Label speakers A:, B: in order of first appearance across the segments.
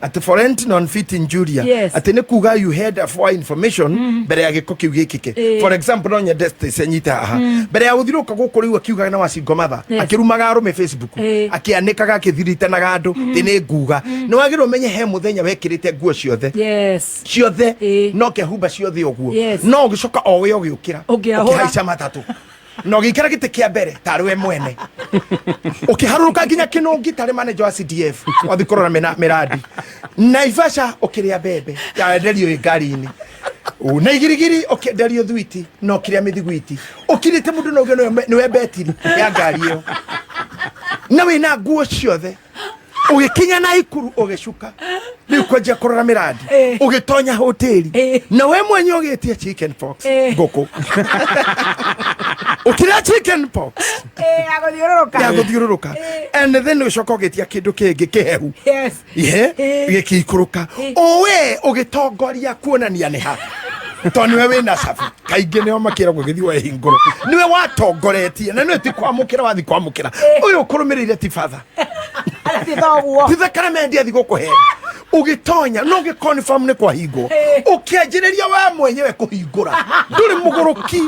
A: at foreign non-fit injuria at ne kuga you heard for information bere ya giko kiu gikike for example no nya dest senyita aha bere ya uthiruka gukuriwa kiuga na wacingo matha akirumaga rume Facebook akianikaga akithiritanaga andu tine nguga no wagiro menye he muthenya wekirite nguo ciothe ciothe no kehumba ciothe oguo no gicoka o we ogiukira ukihaica matatu no gikira gite kia mbere tarwe mwene ukiharuruka nginya kinungi tare manager wa CDF wathikorora miradi Naivasha ukiria bebe ya nderio ngari-ini na igirigiri nderio thwiti no kiria mithigwiti ukirite mundu no geno niwe betiri ya ngari iyo na wina nguo ciothe ugikinya na ikuru ugicuka ni ukwenja kurora miradi ugitonya hoteli na we mwenye ugitia chicken pox ngoko ukira chicken pox agothiururuka and then ucoka ugitia kindu kingi kihehu gikikuruka owe ugitongoria kuonania ni ha to niwe wina safi kaingi nio makira gugithii wa hinguro niwe watongoretie na niwe ti kwamukira wathi kwamukira uyu kurumirire ti father titha kana mendi athi gukuhe ugitonya no giconfirm ni kwa hingo ukianjiriria we mwenyewe kuhingura nduri muguruki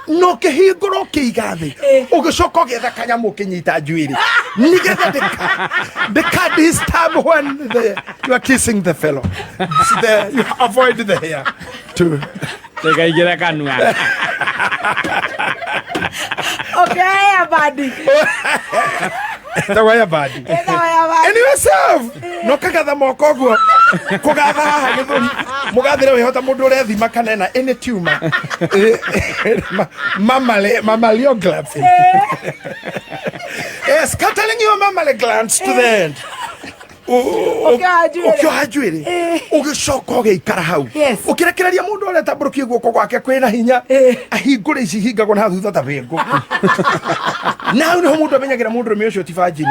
A: no kihingura ukiigathi ugicoka ugetha kanyamu kinyita njuiri nigetha the disturb when you are kissing the fellow you avoid the hair too
B: tegaigira kanua
C: okay abadi
A: Tawaya badi. Anyway, serve. No kagatha moko guo. Kugatha haha githuri. Mugathire we hota mundu ure thima kanena any tumor. Mammalian glands. Yes, scattering your mammalian glands to the end. Ukihajuire ugicoka ugiikara hau ukirekereria mundu ure tamburukie guoko gwake kwina hinya ahingure ici hingagwo na thutha ta bengo na no mundu amenyagira mundu rume ucio tifajini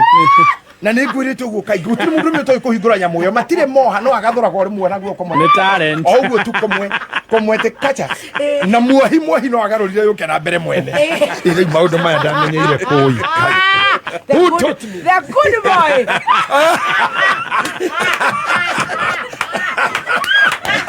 A: na ni ngwirite uguo kaingi gutiri mundu rume utoi kuhingura nyamu yo matire moha no agathura kwa rimwe na guoko
B: ni talent
A: o uguo tu komwete kacha na muahi no agarurire yuke na mbere mwene ile maundu maya ndamenyeire koi
C: who taught me the good boy